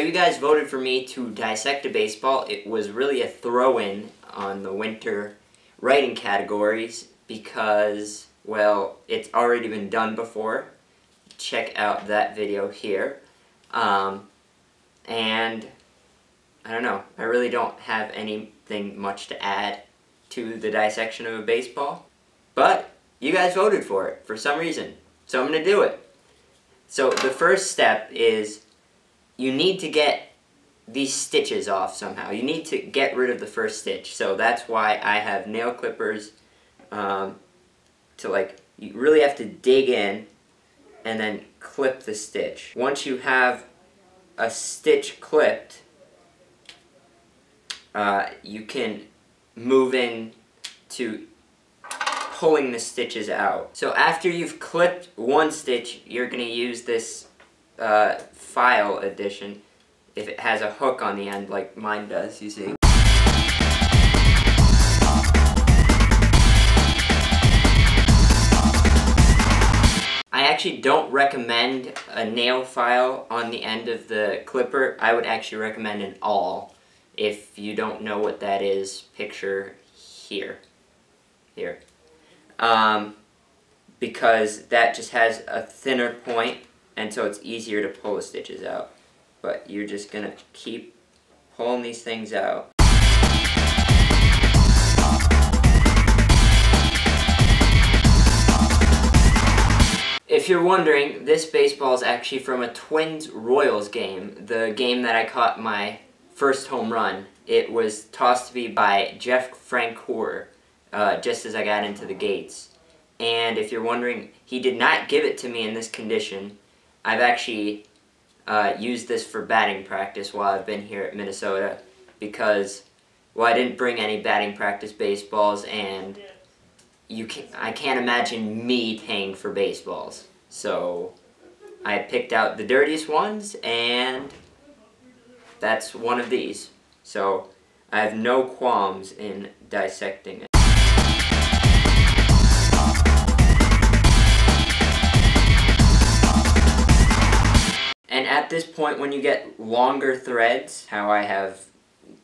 you guys voted for me to dissect a baseball. It was really a throw-in on the winter writing categories because, well, it's already been done before. Check out that video here. And I don't know, I really don't have anything much to add to the dissection of a baseball, but you guys voted for it for some reason, so I'm going to do it. So the first step is you need to get these stitches off somehow. You need to get rid of the first stitch, so that's why I have nail clippers you really have to dig in and then clip the stitch. Once you have a stitch clipped, you can move in to pulling the stitches out. So after you've clipped one stitch, you're going to use this file addition if it has a hook on the end like mine does, you see. I actually don't recommend a nail file on the end of the clipper. I would actually recommend an awl. If you don't know what that is, picture here. Because that just has a thinner point, and so it's easier to pull the stitches out. But you're just going to keep pulling these things out. If you're wondering, this baseball is actually from a Twins-Royals game, the game that I caught my first home run. It was tossed to me by Jeff Francoeur, just as I got into the gates. And if you're wondering, he did not give it to me in this condition. I've actually used this for batting practice while I've been here at Minnesota because, well, I didn't bring any batting practice baseballs, and I can't imagine me paying for baseballs. So I picked out the dirtiest ones, and that's one of these. So I have no qualms in dissecting it. And at this point, when you get longer threads, how I have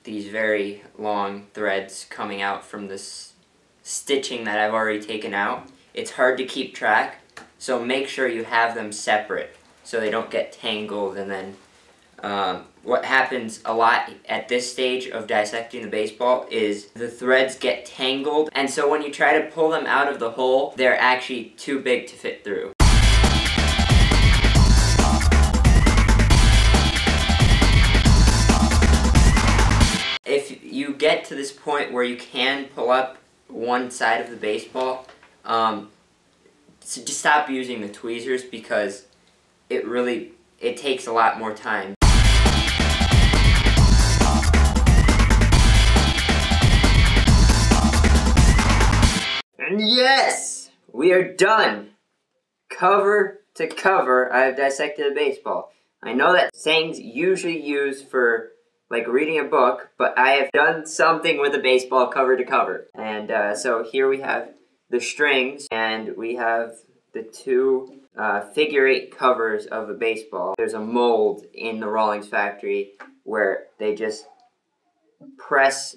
these very long threads coming out from this stitching that I've already taken out, it's hard to keep track, so make sure you have them separate so they don't get tangled. And then what happens a lot at this stage of dissecting the baseball is the threads get tangled, and so when you try to pull them out of the hole, they're actually too big to fit through. If you get to this point where you can pull up one side of the baseball, so just stop using the tweezers because it takes a lot more time. And yes! We are done! Cover to cover, I have dissected a baseball. I know that saying's usually used for like reading a book, but I have done something with a baseball cover to cover. And so here we have the strings, and we have the two figure-8 covers of a baseball. There's a mold in the Rawlings factory where they just press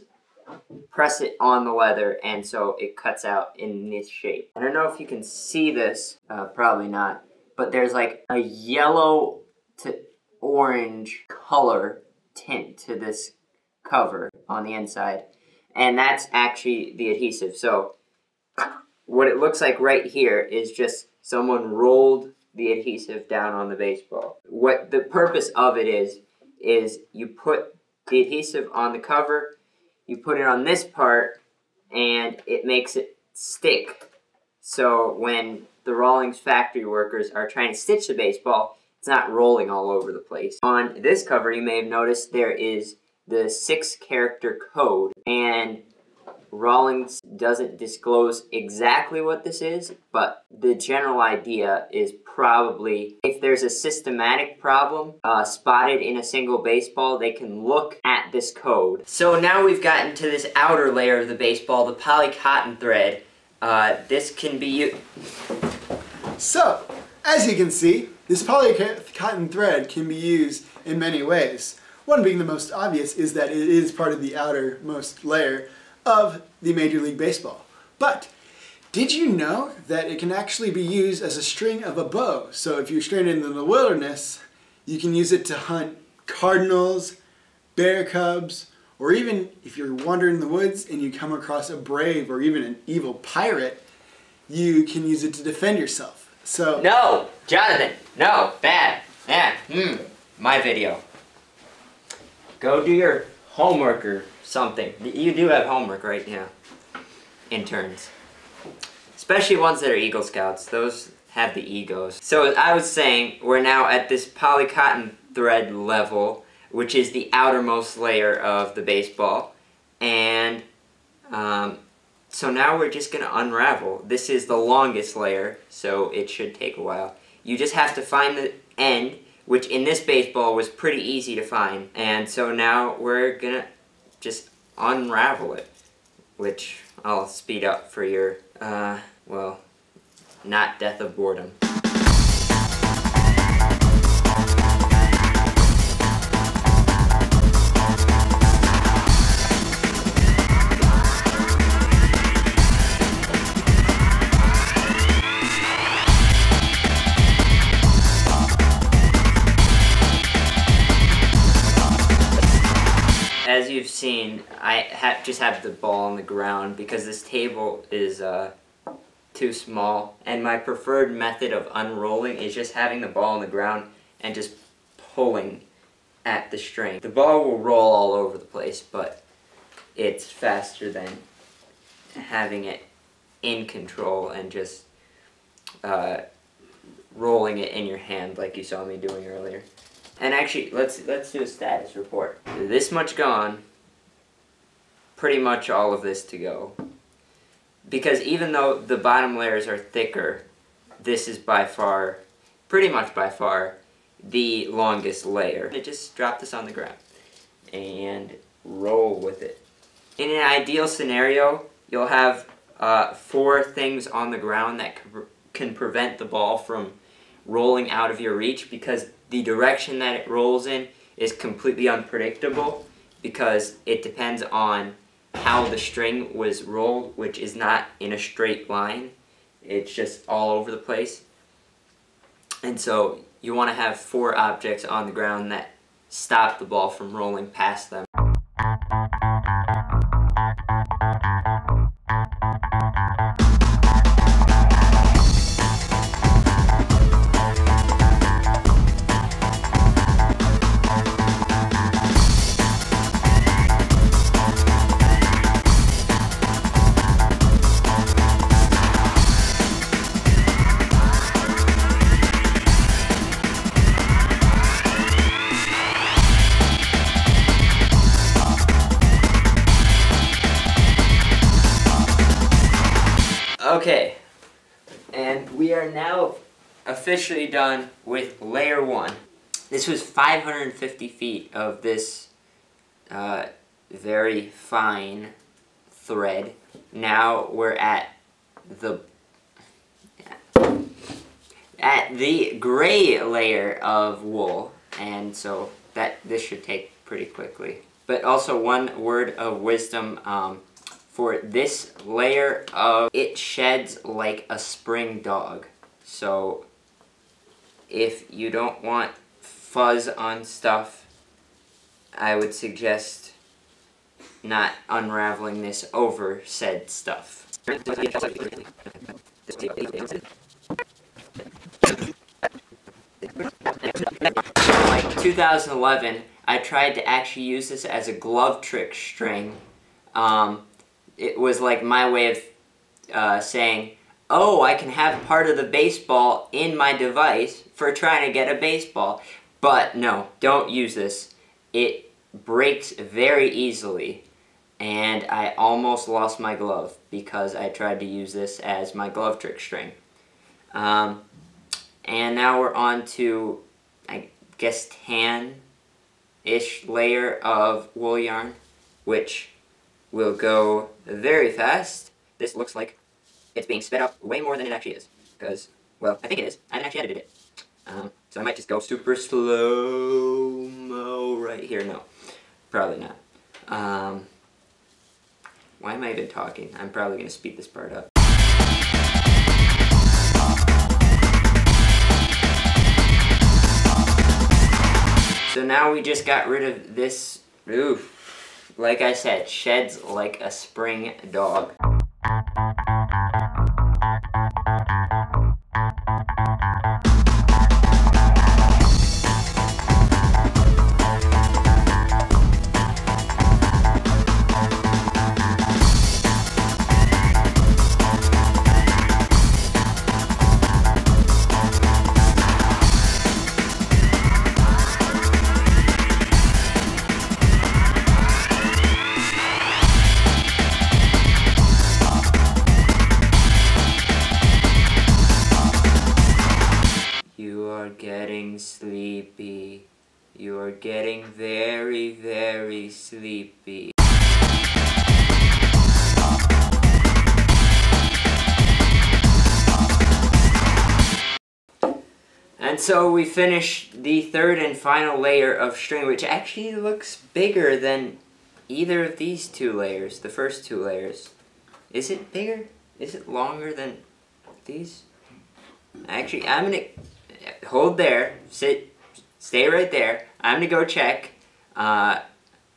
it on the leather, and so it cuts out in this shape. I don't know if you can see this, probably not, but there's like a yellow to orange color tint to this cover on the inside, and that's actually the adhesive. So what it looks like right here is just someone rolled the adhesive down on the baseball. What the purpose of it is you put the adhesive on the cover, you put it on this part, and it makes it stick. So when the Rawlings factory workers are trying to stitch the baseball, it's not rolling all over the place. On this cover, you may have noticed there is the 6-character code, and Rawlings doesn't disclose exactly what this is, but the general idea is probably if there's a systematic problem spotted in a single baseball, they can look at this code. So now we've gotten to this outer layer of the baseball, the polycotton thread. This can be used. So, as you can see, this polycotton thread can be used in many ways. One being the most obvious is that it is part of the outermost layer of the Major League Baseball. But did you know that it can actually be used as a string of a bow? So if you're stranded in the wilderness, you can use it to hunt cardinals, bear cubs, or even if you're wandering in the woods and you come across a brave or even an evil pirate, you can use it to defend yourself. So no, Jonathan, no, bad. Yeah, my video. Go do your homework or something. You do have homework, right? Yeah. Interns. Especially ones that are Eagle Scouts. Those have the egos. So as I was saying, we're now at this polycotton thread level, which is the outermost layer of the baseball. And so now we're just going to unravel. This is the longest layer, so it should take a while. You just have to find the end, which in this baseball was pretty easy to find. And so now we're going to just unravel it, which I'll speed up for your, well, not death of boredom. As you've seen, I just have the ball on the ground because this table is too small, and my preferred method of unrolling is just having the ball on the ground and just pulling at the string. The ball will roll all over the place, but it's faster than having it in control and just rolling it in your hand like you saw me doing earlier. And actually, let's do a status report. This much gone, pretty much all of this to go. Because even though the bottom layers are thicker, this is by far, pretty much by far, the longest layer. And just drop this on the ground and roll with it. In an ideal scenario, you'll have 4 things on the ground that can prevent the ball from rolling out of your reach, because the direction that it rolls in is completely unpredictable because it depends on how the string was rolled, which is not in a straight line. It's just all over the place. And so you want to have 4 objects on the ground that stop the ball from rolling past them. Okay, and we are now officially done with layer 1. This was 550 feet of this very fine thread. Now we're at the gray layer of wool, and so this should take pretty quickly. But also, one word of wisdom. For this layer it sheds like a spring dog. So if you don't want fuzz on stuff, I would suggest not unraveling this over said stuff. Like 2011, I tried to actually use this as a glove trick string. It was like my way of saying, oh, I can have part of the baseball in my device for trying to get a baseball. But no, don't use this. It breaks very easily, and I almost lost my glove because I tried to use this as my glove trick string. And now we're on to, I guess, tan-ish layer of wool yarn, which will go very fast. This looks like it's being sped up way more than it actually is. Because, well, I think it is. I haven't actually edited it. So I might just go super slow-mo right here. No, probably not. Why am I even talking? I'm probably going to speed this part up. So now we just got rid of this. Oof. Like I said, sheds like a spring dog. Getting sleepy. You are getting very, very sleepy. And so we finished the third and final layer of string, which actually looks bigger than either of these two layers, the first two layers. Is it bigger? Is it longer than these? Actually, I'm gonna hold there, stay right there. I'm gonna go check. My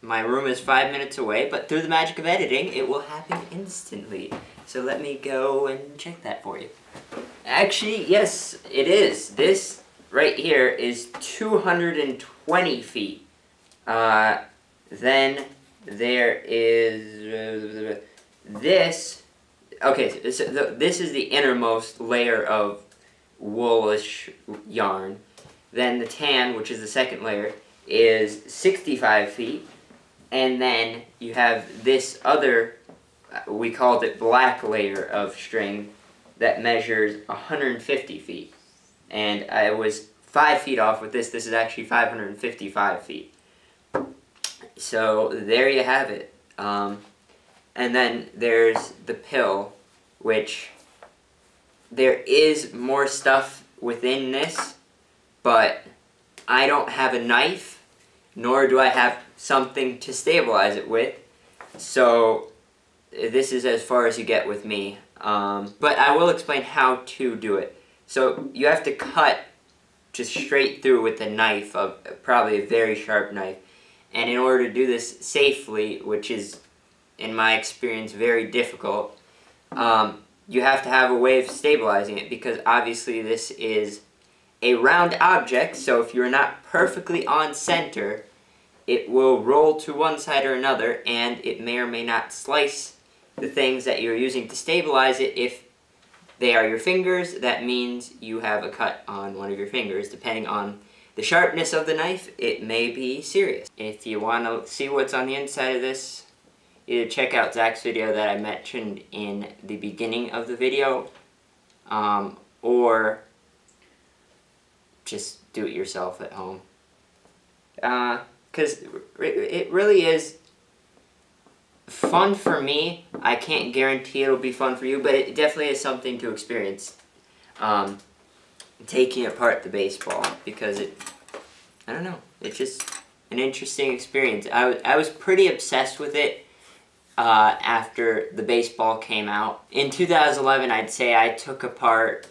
room is 5 minutes away, but through the magic of editing, it will happen instantly. So let me go and check that for you. Actually, yes, it is. This right here is 220 feet. Then there is this. Okay, so this is the innermost layer of woolish yarn. Then the tan, which is the second layer, is 65 feet. And then you have this other, we called it black layer of string that measures 150 feet. And I was 5 feet off with this. This is actually 555 feet. So there you have it. And then there's the pill, which there is more stuff within this, but I don't have a knife, nor do I have something to stabilize it with. So this is as far as you get with me. But I will explain how to do it. So you have to cut just straight through with a knife, probably a very sharp knife. And in order to do this safely, which is, in my experience, very difficult, you have to have a way of stabilizing it, because obviously this is a round object, so if you're not perfectly on center, it will roll to one side or another, and it may or may not slice the things that you're using to stabilize it. If they are your fingers, that means you have a cut on one of your fingers. Depending on the sharpness of the knife, it may be serious. If you want to see what's on the inside of this, either check out Zach's video that I mentioned in the beginning of the video, or just do it yourself at home. Because it really is fun for me. I can't guarantee it'll be fun for you, but it definitely is something to experience. Taking apart the baseball, because I don't know, it's just an interesting experience. I was pretty obsessed with it after the baseball came out. In 2011, I'd say I took apart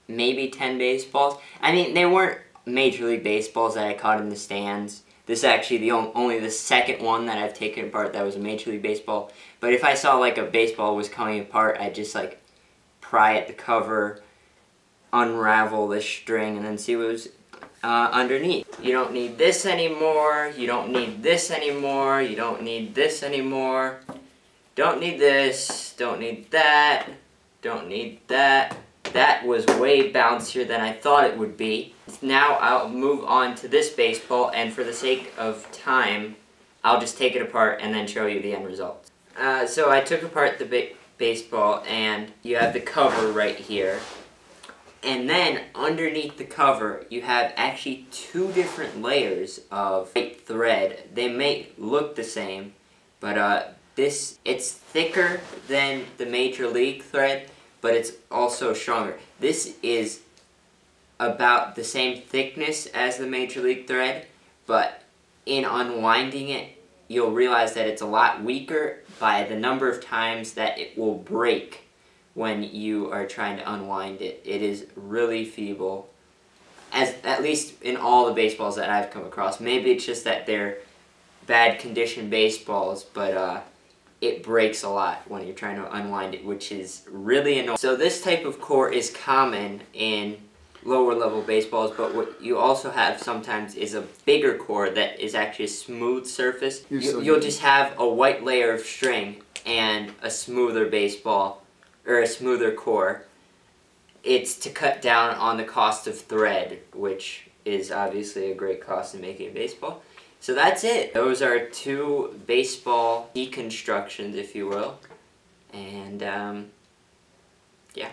maybe 10 baseballs. I mean, they weren't Major League Baseballs that I caught in the stands. This is actually only the second one that I've taken apart that was a Major League Baseball. But if I saw like a baseball was coming apart, I'd just like pry at the cover, unravel the string, and then see what was underneath. You don't need this anymore. You don't need this anymore. You don't need this anymore. Don't need this. Don't need that. Don't need that. That was way bouncier than I thought it would be. Now I'll move on to this baseball, and for the sake of time, I'll just take it apart and then show you the end result. So I took apart the baseball, and you have the cover right here. And then underneath the cover, you have actually two different layers of white thread. They may look the same, but it's thicker than the Major League thread, but it's also stronger. This is about the same thickness as the Major League thread, but in unwinding it, you'll realize that it's a lot weaker by the number of times that it will break when you are trying to unwind it. It is really feeble, at least in all the baseballs that I've come across. Maybe it's just that they're bad condition baseballs, but it breaks a lot when you're trying to unwind it, which is really annoying. So this type of core is common in lower level baseballs, but what you also have sometimes is a bigger core that is actually a smooth surface. You'll just have a white layer of string and a smoother baseball, or a smoother core. It's to cut down on the cost of thread, which is obviously a great cost in making a baseball. So that's it. Those are 2 baseball deconstructions, if you will. And, yeah.